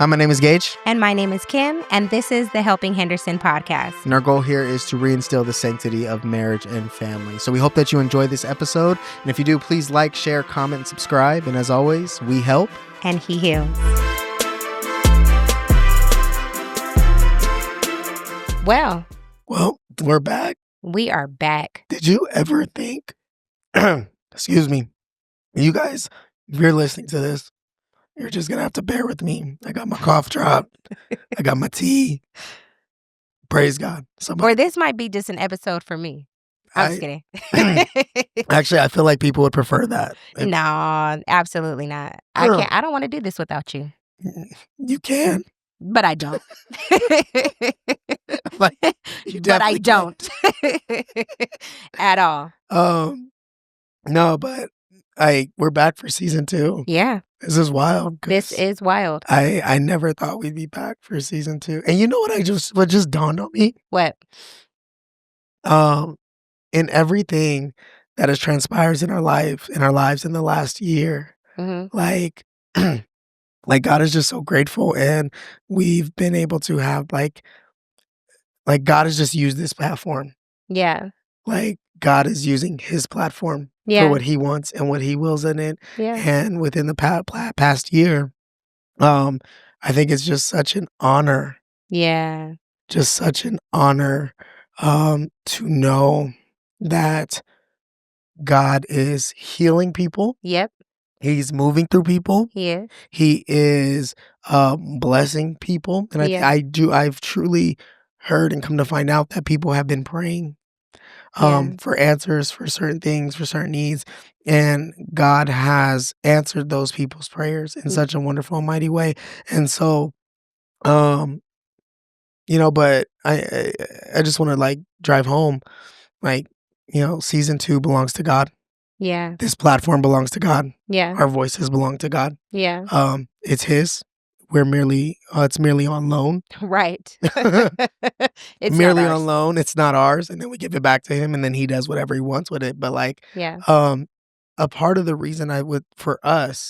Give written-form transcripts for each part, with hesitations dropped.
Hi, my name is Gage. And my name is Kim, and this is the Helping Henderson podcast. And our goal here is to reinstill the sanctity of marriage and family. So we hope that you enjoy this episode. And if you do, please like, share, comment, and subscribe. And as always, we help. And he heals. Well, we're back. We are back. Did you ever think, excuse me, you guys, if you're listening to this, you're just going to have to bear with me. I got my cough drop. I got my tea. Praise God. Or this might be just an episode for me. I'm just kidding. Actually, I feel like people would prefer that. No, absolutely not. I can't. I don't want to do this without you. You can. But I don't. But I don't. At all. No, but we're back for season 2. Yeah. This is wild. This is wild. I never thought we'd be back for season 2. And you know what just dawned on me? What? In everything that has transpired in our lives in the last year, like God is just so grateful, and we've been able to have like God has just used this platform. Yeah. Like God is using his platform for what he wants and what he wills in it. Yeah. And within the past year, I think it's just such an honor. Yeah. Just such an honor to know that God is healing people. Yep. He's moving through people. Yeah. He is blessing people. And I've truly heard and come to find out that people have been praying for answers, for certain things, for certain needs. And God has answered those people's prayers in such a wonderful, mighty way. And so, but I just want to drive home, season 2 belongs to God. Yeah. This platform belongs to God. Yeah. Our voices belong to God. Yeah. It's his. We're merely, it's merely on loan. Right. It's merely on loan. It's not ours. And then we give it back to him, and then he does whatever he wants with it. But a part of the reason for us,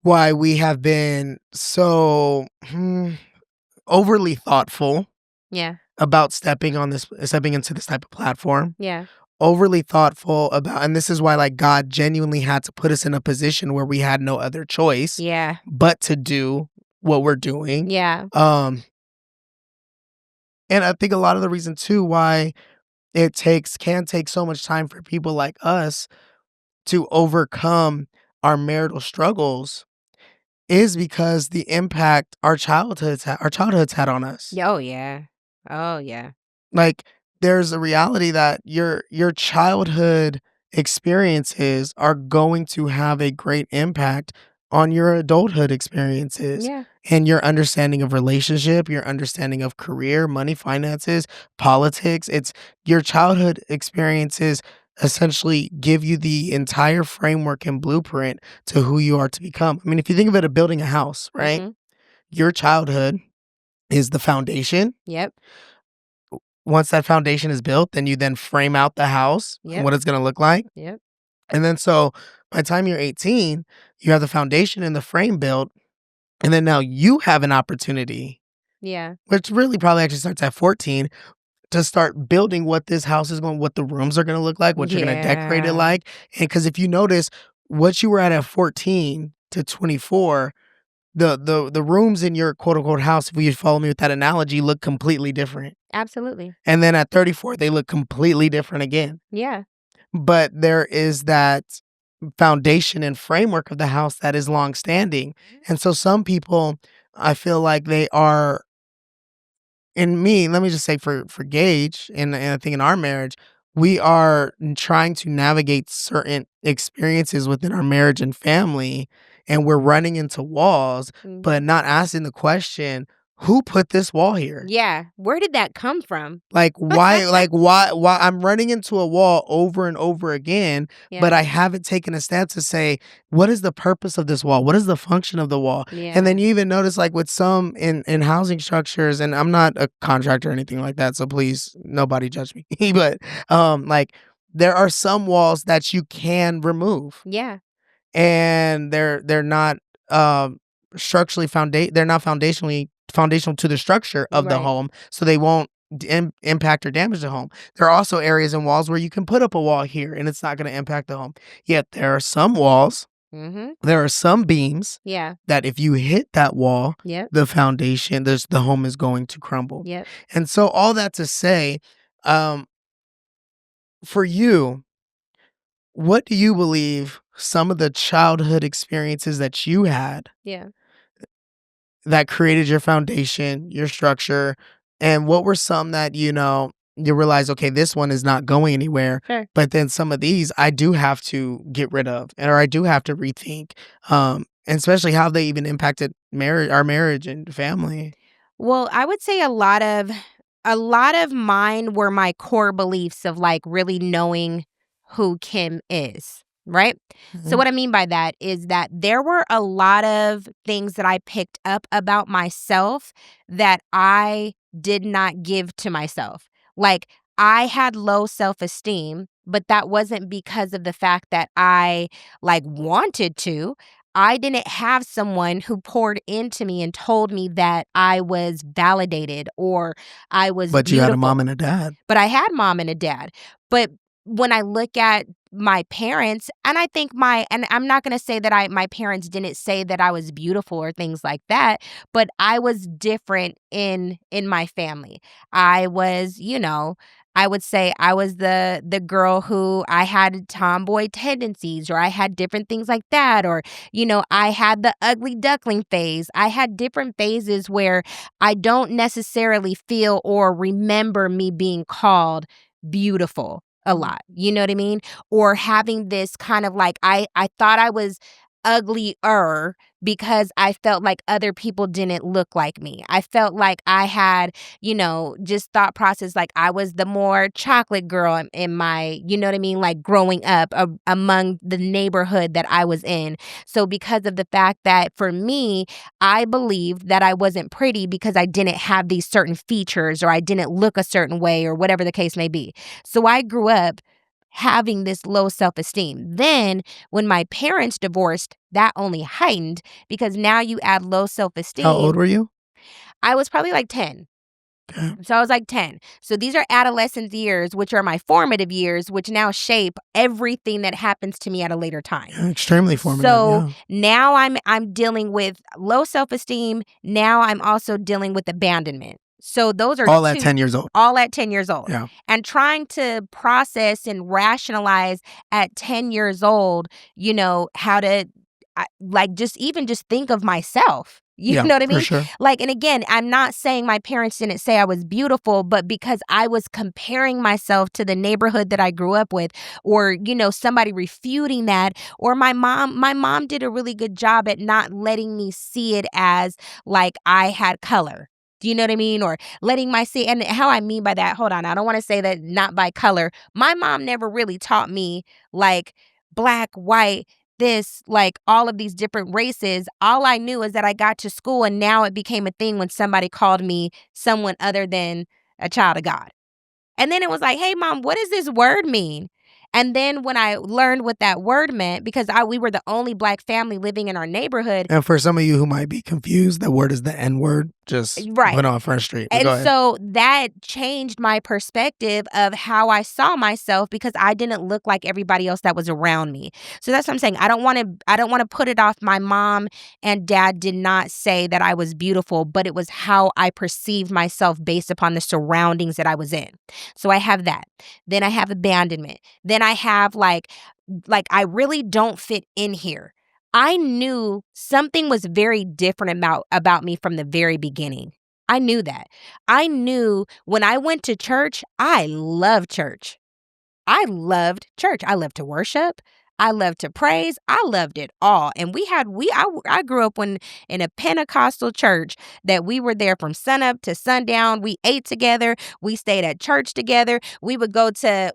why we have been so overly thoughtful about stepping into this type of platform. Yeah. Overly thoughtful about, and this is why God genuinely had to put us in a position where we had no other choice but to do what we're doing. Yeah. And I think a lot of the reason too why it can take so much time for people like us to overcome our marital struggles is because the impact our childhoods had on us. Oh yeah. Oh yeah. There's a reality that your childhood experiences are going to have a great impact on your adulthood experiences and your understanding of relationship, your understanding of career, money, finances, politics. It's your childhood experiences essentially give you the entire framework and blueprint to who you are to become. I mean, if you think of it, building a house, right? Your childhood is the foundation. Yep. Once that foundation is built, then you frame out the house and what it's going to look like. Yep. And then so by the time you're 18, you have the foundation and the frame built. And then now you have an opportunity. Yeah. Which really probably actually starts at 14 to start building what this house is what the rooms are going to look like, what you're going to decorate it like. And because if you notice what you were at 14 to 24, the rooms in your quote unquote house, if you follow me with that analogy, look completely different. Absolutely. And then at 34, they look completely different again. Yeah. But there is that foundation and framework of the house that is long standing. And so some people, I feel like they are, in me, let me just say for Gage, and I think in our marriage, we are trying to navigate certain experiences within our marriage and family, and we're running into walls, but not asking the question, who put this wall here? Yeah. Where did that come from? Why I'm running into a wall over and over again, but I haven't taken a step to say, what is the purpose of this wall? What is the function of the wall? Yeah. And then you even notice with some in housing structures, and I'm not a contractor or anything like that, so please, nobody judge me. But there are some walls that you can remove. Yeah. And they're not structurally they're not foundational to the structure of the home, so they won't impact or damage the home. There are also areas and walls where you can put up a wall here and it's not going to impact the home. Yet there are some walls, there are some beams that if you hit that wall, the foundation, the home is going to crumble. And so all that to say, for you, what do you believe some of the childhood experiences that you had that created your foundation, your structure, and what were some that, you realize, okay, this one is not going anywhere, but then some of these I do have to get rid of, or I do have to rethink, and especially how they even impacted our marriage and family. Well, I would say a lot of mine were my core beliefs of like really knowing who Kim is, right? So what I mean by that is that there were a lot of things that I picked up about myself that I did not give to myself. Like I had low self-esteem, but that wasn't because of the fact that I like wanted to. I didn't have someone who poured into me and told me that I was validated or I was But beautiful. you had a mom and a dad. But I had mom and a dad. But when I look at my parents, and I think and I'm not going to say that my parents didn't say that I was beautiful or things like that, but I was different in my family. I was, I would say I was the girl who I had tomboy tendencies, or I had different things like that, or I had the ugly duckling phase. I had different phases where I don't necessarily feel or remember me being called beautiful a lot. You know what I mean? Or having this kind of like I thought I was uglier because I felt like other people didn't look like me. I felt like I had, just thought process like I was the more chocolate girl in my, you know what I mean, like growing up among the neighborhood that I was in. So because of the fact that for me, I believed that I wasn't pretty because I didn't have these certain features or I didn't look a certain way or whatever the case may be. So I grew up having this low self-esteem. Then when my parents divorced, that only heightened because now you add low self-esteem. How old were you? I was probably like 10. Okay. So I was like 10. So these are adolescent years, which are my formative years, which now shape everything that happens to me at a later time. Yeah, extremely formative. So now I'm dealing with low self-esteem. Now I'm also dealing with abandonment. So those are all at 10 years old. All at 10 years old. Yeah. And trying to process and rationalize at 10 years old, how to just think of myself. You know what I mean? For sure. Like, and again, I'm not saying my parents didn't say I was beautiful, but because I was comparing myself to the neighborhood that I grew up with, or, somebody refuting that, or my mom did a really good job at not letting me see it as like I had color. Do you know what I mean? Or letting and how I mean by that, hold on, I don't want to say that not by color. My mom never really taught me like black, white, this, like all of these different races. All I knew is that I got to school and now it became a thing when somebody called me someone other than a child of God. And then it was like, hey, mom, what does this word mean? And then when I learned what that word meant, because we were the only Black family living in our neighborhood. And for some of you who might be confused, that word is the N word. Just put on Front Street. And so that changed my perspective of how I saw myself because I didn't look like everybody else that was around me. So that's what I'm saying. I don't want to put it off. My mom and dad did not say that I was beautiful, but it was how I perceived myself based upon the surroundings that I was in. So I have that. Then I have abandonment. Then I have like I really don't fit in here. I knew something was very different about me from the very beginning. I knew that. I knew when I went to church, I loved church. I loved church. I loved to worship. I loved to praise. I loved it all. And I grew up in a Pentecostal church that we were there from sunup to sundown. We ate together. We stayed at church together. We would go to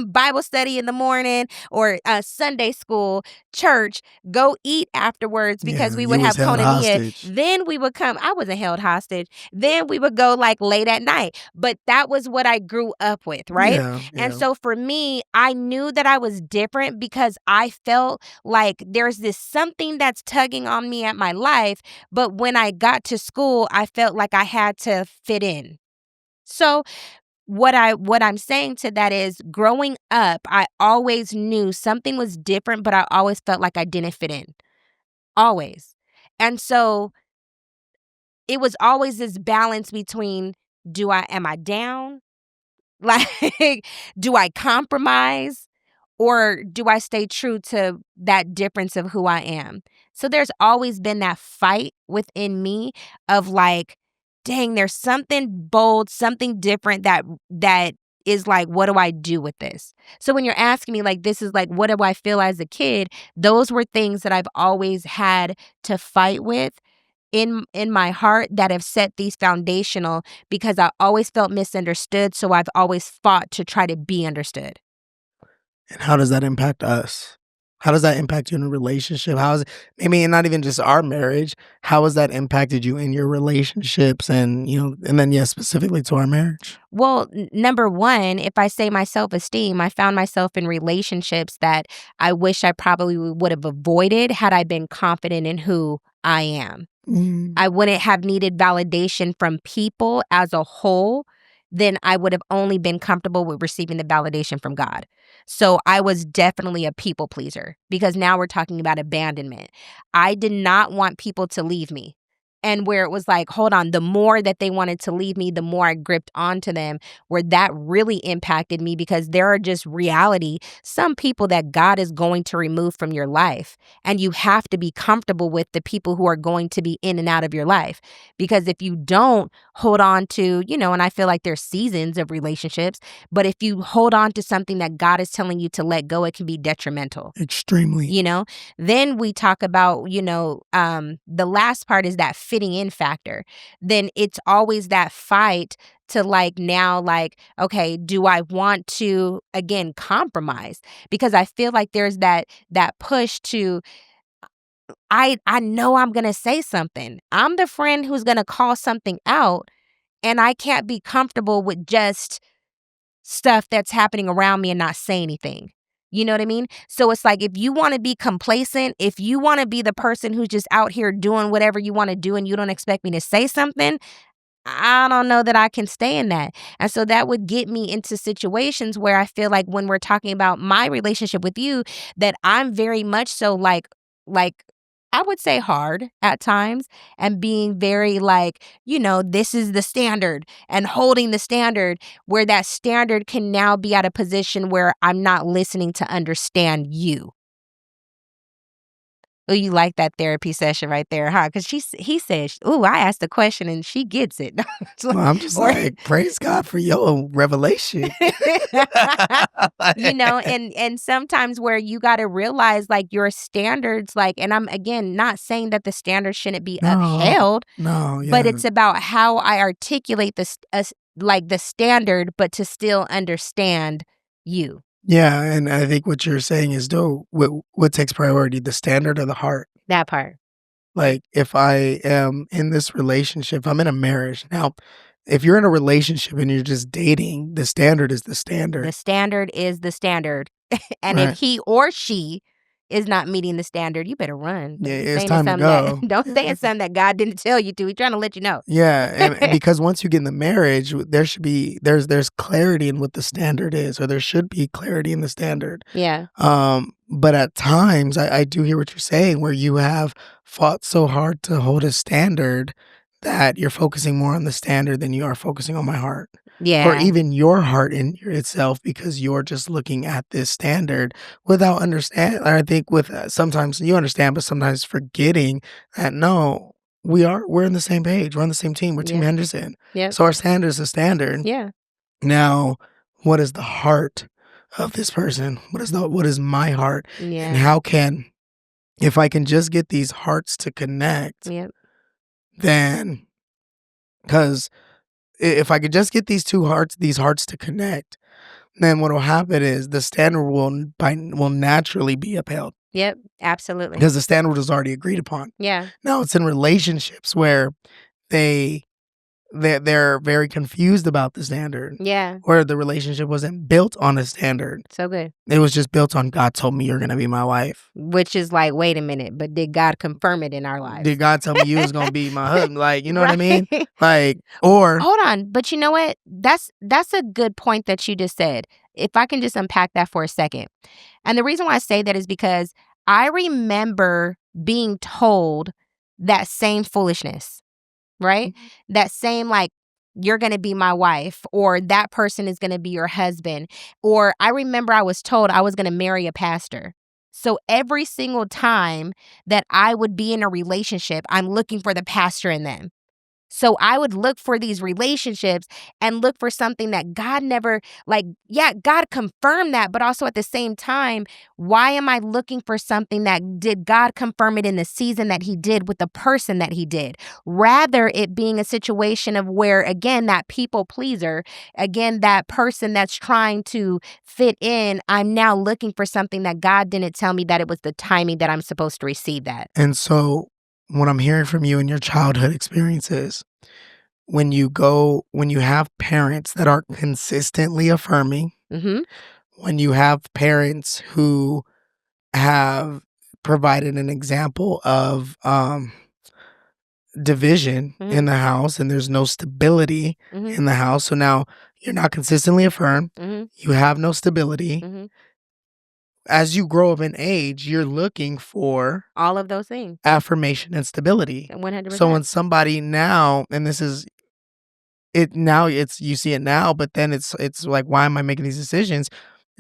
Bible study in the morning or Sunday school, church, go eat afterwards because we would have koinonia. Then we would come. I wasn't held hostage. Then we would go like late at night. But that was what I grew up with, right? Yeah. And so for me, I knew that I was different because I felt like there's this something that's tugging on me at my life, but when I got to school, I felt like I had to fit in. So what I'm saying to that is growing up, I always knew something was different, but I always felt like I didn't fit in. Always. And so it was always this balance between am I down? Like, do I compromise? Or do I stay true to that difference of who I am? So there's always been that fight within me of like, dang, there's something bold, something different that is like, what do I do with this? So when you're asking me like, this is like, what do I feel as a kid? Those were things that I've always had to fight with in my heart that have set these foundational because I always felt misunderstood. So I've always fought to try to be understood. And how does that impact us? How does that impact you in a relationship? How is it, maybe not even just our marriage, how has that impacted you in your relationships and, and then, yeah, specifically to our marriage? Well, number one, if I say my self-esteem, I found myself in relationships that I wish I probably would have avoided had I been confident in who I am. I wouldn't have needed validation from people as a whole, then I would have only been comfortable with receiving the validation from God. So I was definitely a people pleaser because now we're talking about abandonment. I did not want people to leave me. And where it was like, hold on, the more that they wanted to leave me, the more I gripped onto them, where that really impacted me because there are just reality, some people that God is going to remove from your life. And you have to be comfortable with the people who are going to be in and out of your life. Because if you don't hold on to, and I feel like there's seasons of relationships, but if you hold on to something that God is telling you to let go, it can be detrimental. Extremely. Then we talk about, the last part is that fitting in factor. Then it's always that fight to like now, like, okay, do I want to, again, compromise? Because I feel like there's that push to, I know I'm going to say something. I'm the friend who's going to call something out, and I can't be comfortable with just stuff that's happening around me and not say anything. You know what I mean? So it's like if you want to be complacent, if you want to be the person who's just out here doing whatever you want to do and you don't expect me to say something, I don't know that I can stay in that. And so that would get me into situations where I feel like when we're talking about my relationship with you, that I'm very much so like I would say hard at times and being very like, this is the standard and holding the standard where that standard can now be at a position where I'm not listening to understand you. Oh, you like that therapy session right there, huh? Because he says, "Ooh, I asked a question and she gets it." Well, I'm just Or like, praise God for your revelation. and sometimes where you got to realize like your standards, like, and I'm again not saying that the standards shouldn't be No, upheld, no, but yeah. it's about how I articulate like the standard, but to still understand you. Yeah, and I think what you're saying is, though, what takes priority, the standard or the heart? That part. Like, if I am in this relationship, I'm in a marriage. Now, if you're in a relationship and you're just dating, the standard is the The standard, standard is the standard. And if right? he or she is not meeting the standard, you better run. Yeah, Don't be it's saying it's time to something that go. don't say it's something that God didn't tell you to. He's trying to let you know. Yeah, and because once you get in the marriage, there should be there's clarity in what the standard is, or there should be clarity in the standard. Yeah. But at times, I do hear what you're saying, where you have fought so hard to hold a standard that you're focusing more on the standard than you are focusing on my heart, or Yeah. even your heart in itself, because you're just looking at this standard without understand. I think with sometimes you understand, but sometimes forgetting that no, we're on the same page, we're on the same team, we're Team Yep. Henderson. Yep. So our standard is a standard. Yeah. Now, what is the heart of this person? What is my heart? And Yeah. how can, if I can just get these hearts to connect, Yep. then, because if I could just get these hearts to connect, then what will happen is the standard will naturally be upheld Yep. Absolutely. because the standard is already agreed upon. Yeah. Now it's in relationships where they they're very confused about the standard. Yeah. Or the relationship wasn't built on a standard. So good. It was just built on God told me you're gonna be my wife. Which is like, wait a minute, but did God confirm it in our lives? Did God tell me you was gonna be my husband? Like, you know what I mean? Right. Like, or Hold on, but you know what? That's a good point that you just said. If I can just unpack that for a second. And the reason why I say that is because I remember being told that same foolishness, right? That same, like, you're going to be my wife, or that person is going to be your husband. Or I remember I was told I was going to marry a pastor. So every single time that I would be in a relationship, I'm looking for the pastor in them. So I would look for these relationships and look for something that God never, like, yeah, God confirmed that, but also at the same time, why am I looking for something that did God confirm it in the season that he did with the person that he did? Rather it being a situation of where, again, that people pleaser, again, that person that's trying to fit in, I'm now looking for something that God didn't tell me that it was the timing that I'm supposed to receive that. And so what I'm hearing from you in your childhood experiences, when you have parents that are consistently affirming, Mm-hmm. when you have parents who have provided an example of division Mm-hmm. in the house and there's no stability Mm-hmm. in the house. So now you're not consistently affirmed. Mm-hmm. You have no stability. Mm-hmm. As you grow up in age, you're looking for All of those things. affirmation and stability. 100%. So when somebody now, and this is it now, it's you see it now, but then it's like, why am I making these decisions?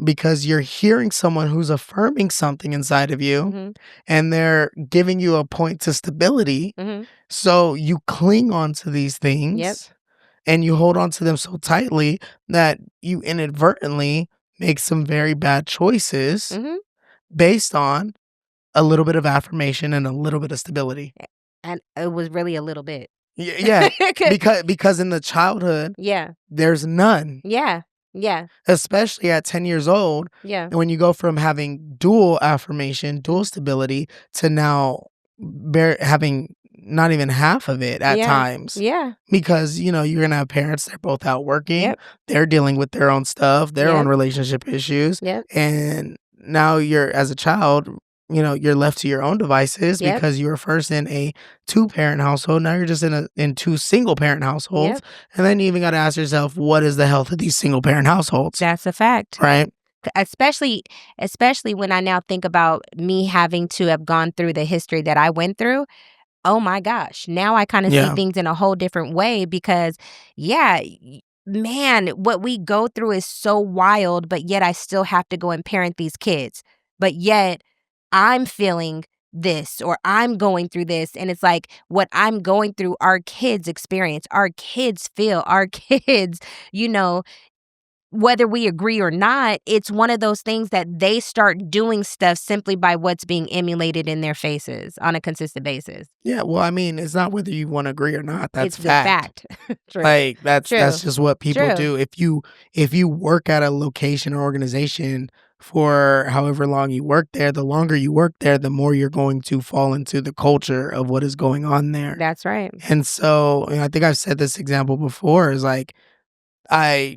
Because you're hearing someone who's affirming something inside of you, Mhm. and they're giving you a point to stability. Mhm. So you cling on to these things. Yep. And you hold on to them so tightly that you inadvertently make some very bad choices Mhm. based on a little bit of affirmation and a little bit of stability. And it was really a little bit. Yeah, because in the childhood, Yeah. there's none, Yeah. Yeah. especially at 10 years old. Yeah. And when you go from having dual affirmation, dual stability, to now having not even half of it at Yeah. times. Yeah. Because, you're going to have parents, they're both out working. Yep. They're dealing with their own stuff, their own Yep. relationship issues. Yep. And now as a child, you're left to your own devices Yep. because you were first in a 2-parent household. Now you're just in 2 single-parent households. Yep. And then you even got to ask yourself, what is the health of these single-parent households? That's a fact. Right? Especially when I now think about me having to have gone through the history that I went through. Oh my gosh. Now I kind of see things in a whole different way because, man, what we go through is so wild, but yet I still have to go and parent these kids. But yet I'm feeling this, or I'm going through this. And it's like what I'm going through, our kids experience, our kids feel, our kids, whether we agree or not, it's one of those things that they start doing stuff simply by what's being emulated in their faces on a consistent basis. Yeah, well, I mean, it's not whether you want to agree or not. That's It's the fact. fact. True. Like that's True. just what people True. do. If you work at a location or organization for however long you work there, the longer you work there, the more you're going to fall into the culture of what is going on there. That's right. And so, I think I've said this example before is like our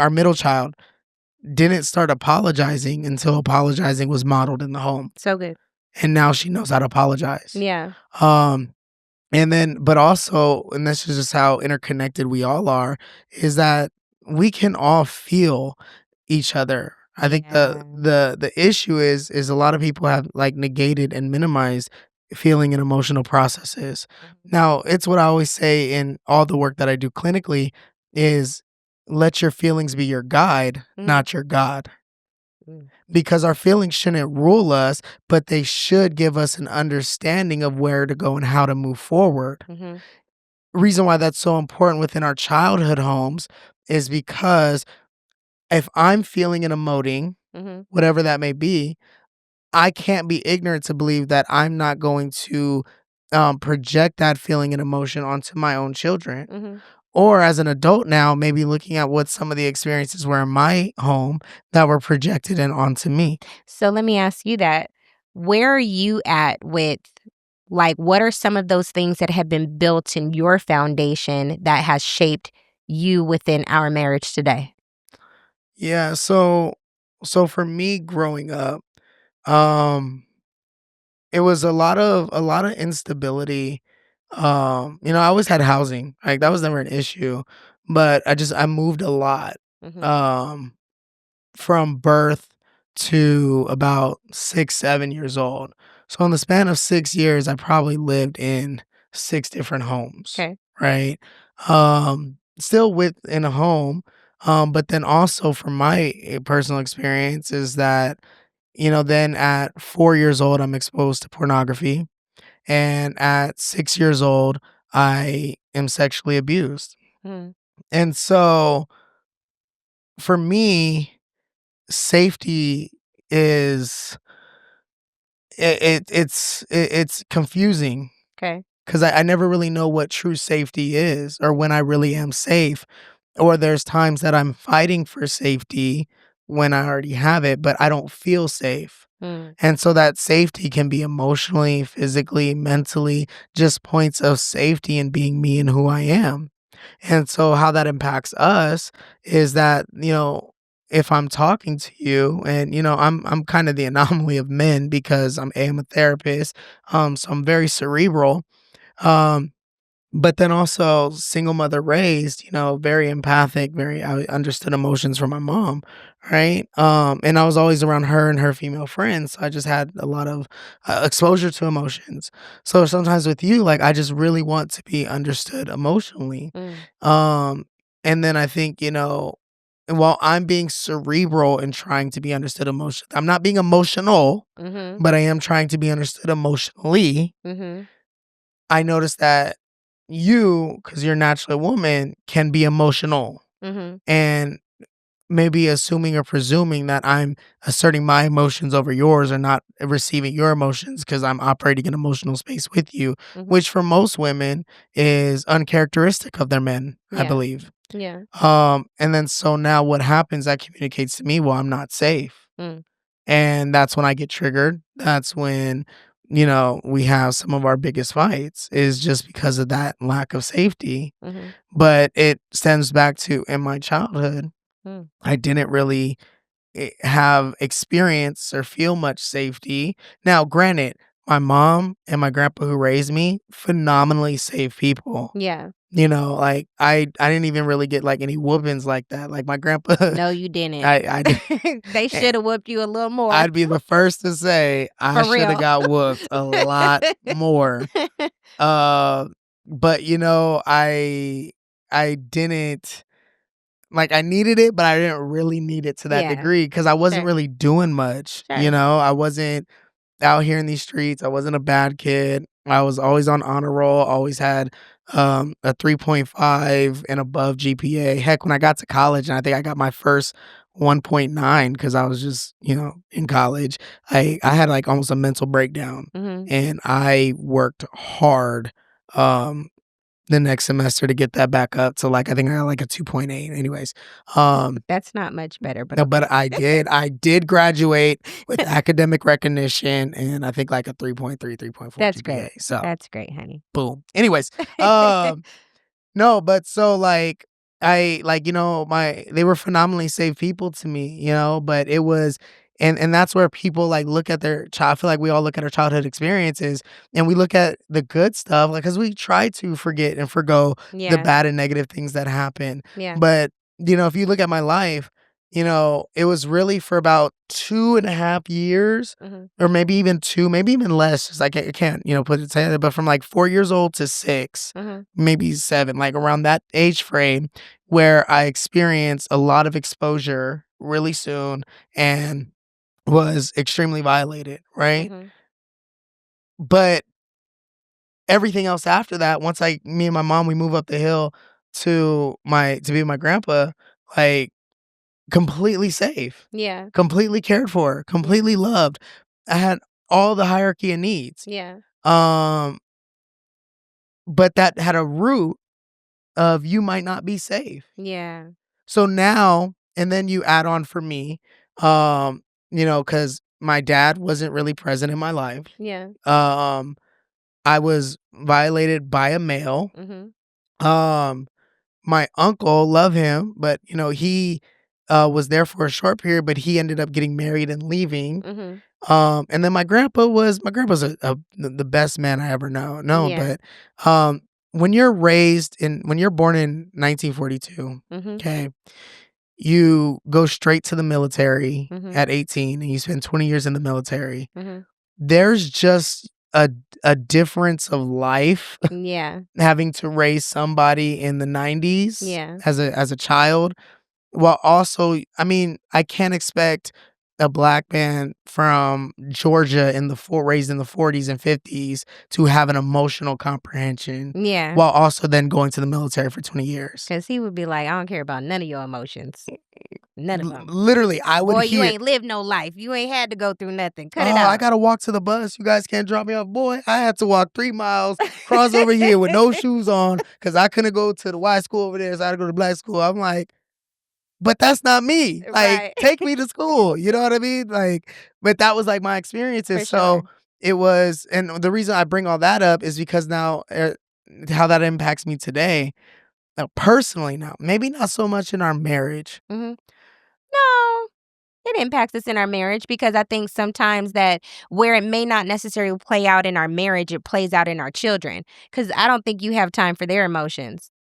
middle child didn't start apologizing until apologizing was modeled in the home. So good. And now she knows how to apologize. Yeah. And then, but also, and this is just how interconnected we all are, is that we can all feel each other. I think the issue is a lot of people have like negated and minimized feeling and emotional processes. Now, it's what I always say in all the work that I do clinically is let your feelings be your guide, not your God. Because our feelings shouldn't rule us, but they should give us an understanding of where to go and how to move forward. Reason why that's so important within our childhood homes is because if I'm feeling and emoting, whatever that may be, I can't be ignorant to believe that I'm not going to project that feeling and emotion onto my own children. Or as an adult now, maybe looking at what some of the experiences were in my home that were projected and onto me. So let me ask you that. Where are you at with Like, what are some of those things that have been built in your foundation that has shaped you within our marriage today? Yeah, so for me growing up, um, it was a lot of instability. I always had housing. Like that was never an issue, but I moved a lot. Mhm. Um from birth to about 6, 7 years old. So in the span of 6 years, I probably lived in 6 different homes, 'Kay. right? Still within a home, but then also from my personal experience is that, then at 4 years old, I'm exposed to pornography, and at 6 years old, I am sexually abused. Mm. And so for me, safety is it's confusing 'Kay. because I never really know what true safety is or when I really am safe, or there's times that I'm fighting for safety when I already have it, but I don't feel safe. Mm. And so that safety can be emotionally, physically, mentally, just points of safety and being me and who I am. And so how that impacts us is that, if I'm talking to you and I'm kind of the anomaly of men because I'm a therapist. So I'm very cerebral. Um but then also single mother raised, very empathic, very I understood emotions from my mom, right? And I was always around her and her female friends. So I just had a lot of exposure to emotions. So sometimes with you, like I just really want to be understood emotionally. Mm. Um, and then I think, and while I'm being cerebral and trying to be understood emotionally, I'm not being emotional, Mhm. but I am trying to be understood emotionally. Mhm. I noticed that you, because you're naturally a woman, can be emotional Mhm. and maybe assuming or presuming that I'm asserting my emotions over yours or not receiving your emotions because I'm operating in emotional space with you, Mhm. which for most women is uncharacteristic of their men, I Yeah. believe. Yeah. And then so now what happens that communicates to me, well, I'm not safe. Mm. And that's when I get triggered. That's when, we have some of our biggest fights is just because of that lack of safety. Mhm. But it stems back to in my childhood, Mm. I didn't really have experience or feel much safety. Now, granted, my mom and my grandpa who raised me, phenomenally safe people. Yeah. Like I didn't even really get like any whoopings like that. Like my grandpa, No, you didn't. I did. They shoulda whooped you a little more. I'd be the first to say I For shoulda real. got whooped a lot more. Uh, but, I didn't like, I needed it, but I didn't really need it to that Yeah. degree because I wasn't Sure. really doing much, Sure. I wasn't out here in these streets. I wasn't a bad kid. I was always on honor roll, always had a 3.5 and above GPA. Heck, when I got to college and I think I got my first 1.9 because I was just, in college, I had like almost a mental breakdown Mhm. and I worked hard the next semester to get that back up to like I think I got like a 2.8 anyways. Um That's not much better, but no, okay. but I did graduate with academic recognition and I think like a 3.3, 3.4 That's GPA, great. so That's great, honey. boom. Anyways, um, no, but so, like, my they were phenomenally safe people to me, but it was and that's where people, like, look at their child I feel like we all look at our childhood experiences, and we look at the good stuff, like, because we try to forget and forgo the Yeah. bad and negative things that happen, Yeah. but, if you look at my life, it was really for about 2.5 years Mhm. or maybe even 2, maybe even less, just, like, I can't, put it together, but from, like, 4 years old to 6, Mhm. maybe 7, like, around that age frame where I experienced a lot of exposure really soon and was extremely violated, right? Mhm. But everything else after that, once me and my mom, we move up the hill to be with my grandpa, like, completely safe, Yeah. completely cared for, Yeah. completely loved. I had all the hierarchy of needs. Yeah. Um, but that had a root of you might not be safe. Yeah. So now and then you add on for me, because my dad wasn't really present in my life. Yeah. Um, I was violated by a male. Mhm. My uncle, love him, but, he, was there for a short period, but he ended up getting married and leaving. Mhm. And then my grandpa's the best man I ever known, Yeah. but, when you're born in 1942, Mhm. okay, you go straight to the military Mhm. at 18 and you spend 20 years in the military. Mhm. There's just a difference of life Yeah. having to raise somebody in the 90s Yeah. as a child, while also, I mean, I can't expect a black man from Georgia raised in the 40s and 50s to have an emotional comprehension Yeah. while also then going to the military for 20 years. 'Cause he would be like, "I don't care about none of your emotions. None of them. Literally, I would Boy, you hear, ain't lived no life. You ain't had to go through nothing. Cut it "Oh, I out." gotta walk to the bus. You guys can't drop me off." Boy, I had to walk 3 miles, cross over here with no shoes on because I couldn't go to the white school over there, so I had to go to black school. I'm like, but that's not me. Like, Right. take me to school. You know what I mean? Like, but that was like my experiences. For sure. So it was, and the reason I bring all that up is because now, how that impacts me today. Now, personally, now, maybe not so much in our marriage. Mhm. No, it impacts us in our marriage because I think sometimes that where it may not necessarily play out in our marriage, it plays out in our children. Because I don't think you have time for their emotions.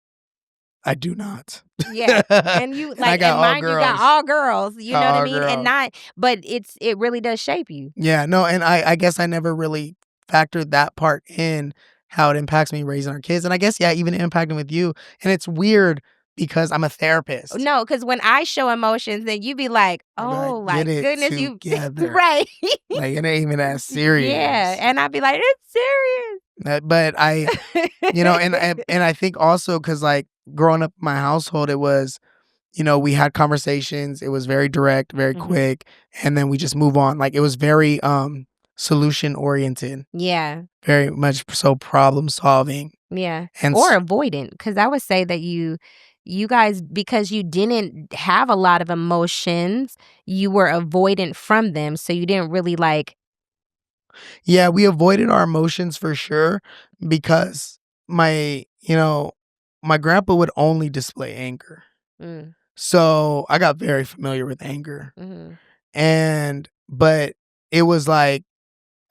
I do not. Yeah. And you And I like, got and all mind you got girls. all girls, you know Got what I all mean? And girls. not, but it really does shape you. Yeah, no, and I guess I never really factored that part in, how it impacts me raising our kids. And I guess, yeah, even impacting with you. And it's weird because I'm a therapist. No, because when I show emotions, then you be like, I'd be "Oh like, my "Get it goodness, you." together." Right. Like, it ain't even that Yeah, serious. and I'd be like, "It's serious." But and I think also because, like, growing up in my household, it was, we had conversations, it was very direct, very Mhm. quick, and then we just move on. Like, it was very, solution oriented, Yeah, very much so problem solving, yeah, and or avoidant, because I would say that you guys, because you didn't have a lot of emotions, you were avoidant from them, so you didn't really like. yeah, we avoided our emotions for sure because my you know, my grandpa would only display anger. Mm, So, I got very familiar with anger. mhm. But it was like,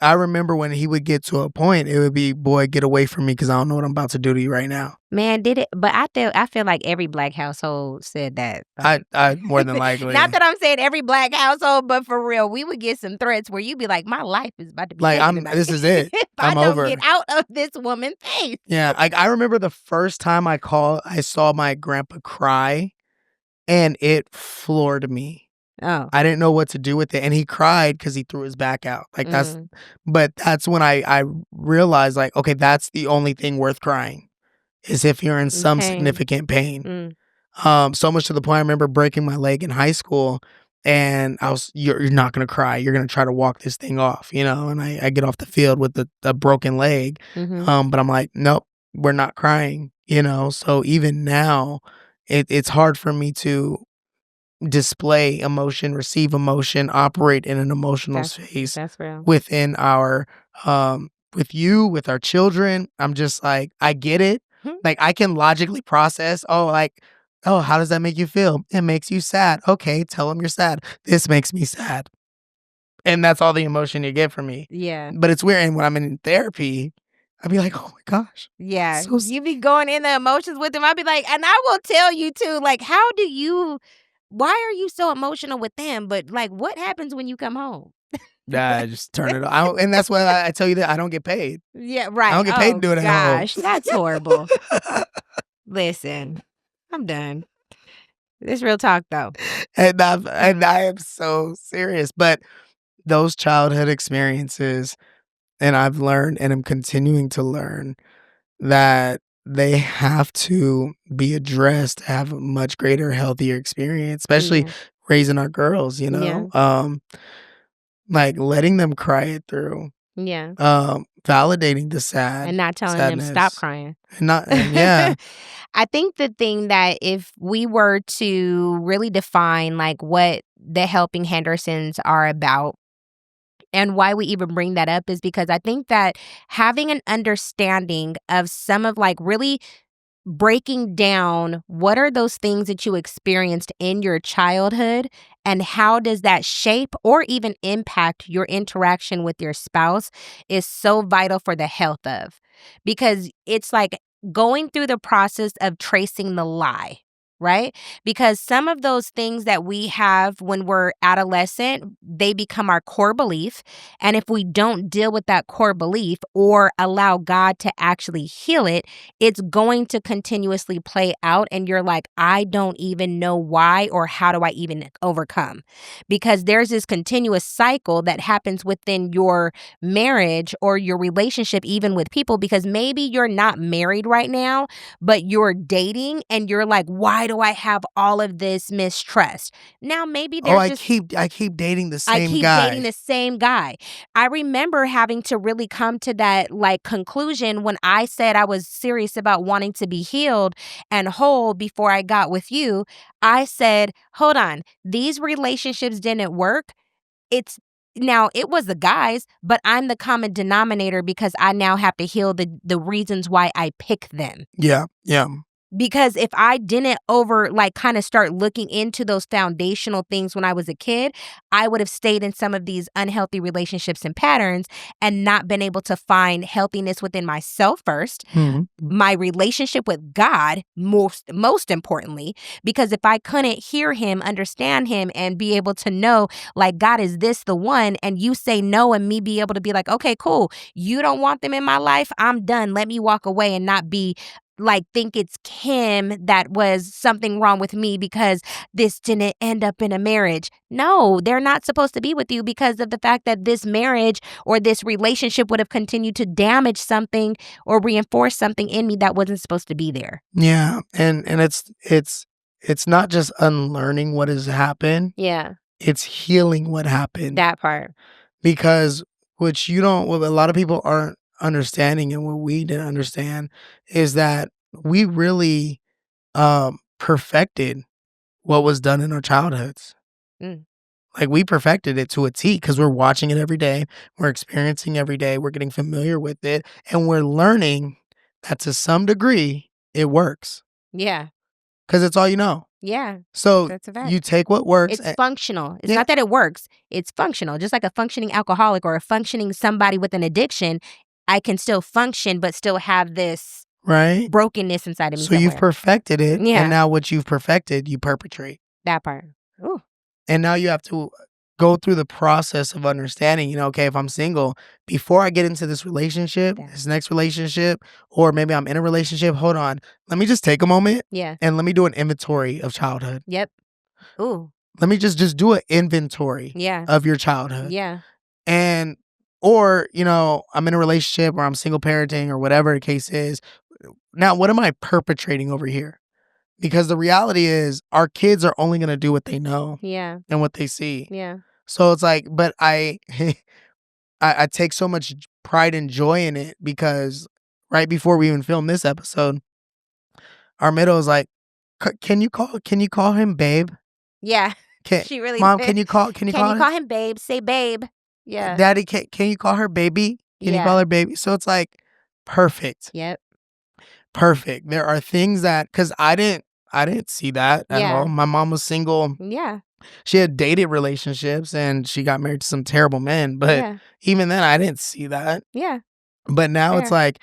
I remember when he would get to a point, it would be, "Boy, get away from me because I don't know what I'm about to do to you right now." Man, did it, but I feel like every black household said that, like, I more than not likely. that I'm saying every black household, but for real, we would get some threats where you'd be like, "My life is about to be Like, taken tonight this is it. if I I'm don't get over. out of this woman's face." Yeah, like, I remember the first time I saw my grandpa cry, and it floored me. Oh. I didn't know what to do with it, and he cried because he threw his back out. Like, Mm, that's when I realized, like, okay, that's the only thing worth crying, is if you're in some pain. significant pain. Mm, So much to the point I remember breaking my leg in high school, and you're not gonna cry, you're gonna try to walk this thing off, and I get off the field with a broken leg, mhm. but I'm like, "Nope, we're not crying." So even now, it's hard for me to display emotion, receive emotion, operate in an emotional That's space that's real. within with you, with our children. I'm just like, I get it. Hmm. Like, I can logically process, oh, like, oh, how does that make you feel? It makes you sad. Okay, tell them you're sad. This makes me sad. And that's all the emotion you get from me. Yeah. But it's weird. And when I'm in therapy, I'd be like, oh my gosh. Yeah. So You be going in the emotions with them. I'd be like, and I will tell you too, like, why are you so emotional with them? But like, what happens when you come home? I just turn it off. And that's why I tell you that I don't get paid. Yeah, I right. don't get paid to Oh do it at home. gosh, that's horrible. Listen, I'm done. This real talk though. And I am so serious. But those childhood experiences, and I've learned and am continuing to learn that they have to be addressed to have a much greater, healthier experience, especially Yeah. raising our girls. Yeah. Like letting them cry it through, Yeah. validating the And not telling them stop sadness, crying. and yeah, I think the thing that if we were to really define like what the Helping Hendersons are about, And why we even bring that up is because I think that having an understanding of some of like really breaking down what are those things that you experienced in your childhood and how does that shape or even impact your interaction with your spouse is so vital for the health of, because it's like going through the process of tracing the lie. Right? Because some of those things that we have when we're adolescent, they become our core belief. And if we don't deal with that core belief or allow God to actually heal it, it's going to continuously play out. And you're like, I don't even know why or how do I even overcome? Because there's this continuous cycle that happens within your marriage or your relationship, even with people, because maybe you're not married right now, but you're dating and you're like, why do I have all of this mistrust? Now, maybe Oh, there's just I keep dating the I same keep dating guy. the same guy. I remember having to really come to that like conclusion when I said I was serious about wanting to be healed and whole before I got with you. I said, hold on, these relationships didn't work. It's Now it was the guys, but I'm the common denominator because I now have to heal the reasons why I pick them. Yeah, yeah. Because if I didn't kind of start looking into those foundational things when I was a kid, I would have stayed in some of these unhealthy relationships and patterns and not been able to find healthiness within myself first, Mhm. my relationship with God most importantly, because if I couldn't hear him, understand him, and be able to know like, God, is this the one? And you say no, and me be able to be like, okay, cool, you don't want them in my life, I'm done, let me walk away and not be like think it's Kim that was something wrong with me because this didn't end up in a marriage. No, they're not supposed to be with you because of the fact that this marriage or this relationship would have continued to damage something or reinforce something in me that wasn't supposed to be there. Yeah, and it's not just unlearning what has happened, Yeah, it's healing what happened. that part. Because what a lot of people aren't understanding and what we didn't understand is that we really, perfected what was done in our childhoods. Mm, Like, we perfected it to a T because 'cause we're watching it every day, we're experiencing every day, we're getting familiar with it, and we're learning that to some degree, it works yeah, because it's all you know. yeah, So, that's a fact. you take what works It's functional. It's yeah, not that it works. It's functional. Just like a functioning alcoholic or a functioning somebody with an addiction, I can still function but still have this right? brokenness inside of me So, you've somewhere. perfected it, and Yeah, now what you've perfected, you perpetrate. that part. Ooh, And now you have to go through the process of understanding, okay, if I'm single, before I get into this relationship, yeah. this next relationship, or maybe I'm in a relationship, hold on. Let me just take a moment Yeah. and let me do an inventory of childhood. Yep. Ooh. Let me just do an inventory Yeah. of your childhood. Yeah. And or, I'm in a relationship or I'm single parenting or whatever the case is. Now, what am I perpetrating over here? Because the reality is our kids are only going to do what they know Yeah. and what they see. Yeah. So it's like, but I take so much pride and joy in it because right before we even filmed this episode, our middle is like, can you call him babe? Yeah. Can She really mom, did. can you Can call you him call him babe? Say babe. Yeah. daddy? Can you call her baby? Can you call Yeah. her baby? So it's like perfect, Yep. perfect. There are things that because I didn't see that at all. Yeah. My mom was single. Yeah. She had dated relationships and she got married to some terrible men. But Yeah. even then, I didn't see that. Yeah. But now it's Fair. like,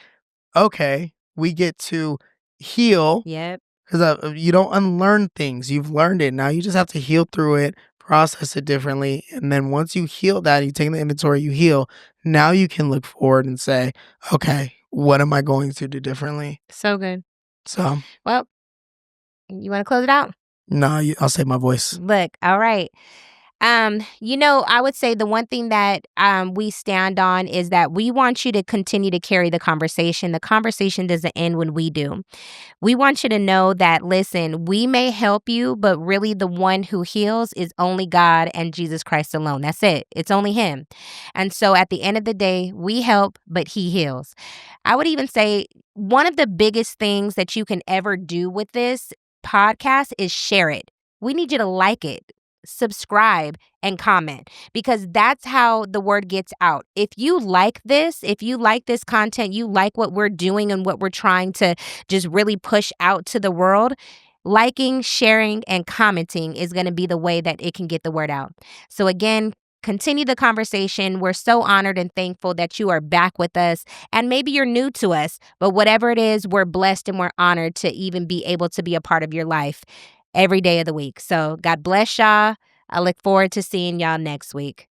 okay, we get to heal Yep. because you don't unlearn things. You've learned it. Now you just have to heal through it, process it differently. And then once you heal that, you take the inventory, you heal. Now you can look forward and say, okay, what am I going to do differently? So good. So, Well, you want to close it out? no, I'll save my voice. Look, all right. I would say the one thing that we stand on is that we want you to continue to carry the conversation. The conversation doesn't end when we do. We want you to know that, listen, we may help you, but really the one who heals is only God and Jesus Christ alone. That's it. It's only Him. And so at the end of the day, we help, but He heals. I would even say one of the biggest things that you can ever do with this podcast is share it. We need you to like it. subscribe, and comment, because that's how the word gets out. If you like this, content, you like what we're doing and what we're trying to just really push out to the world, liking, sharing, and commenting is going to be the way that it can get the word out. So again, continue the conversation. We're so honored and thankful that you are back with us. And maybe you're new to us, but whatever it is, we're blessed and we're honored to even be able to be a part of your life every day of the week. So God bless y'all. I look forward to seeing y'all next week.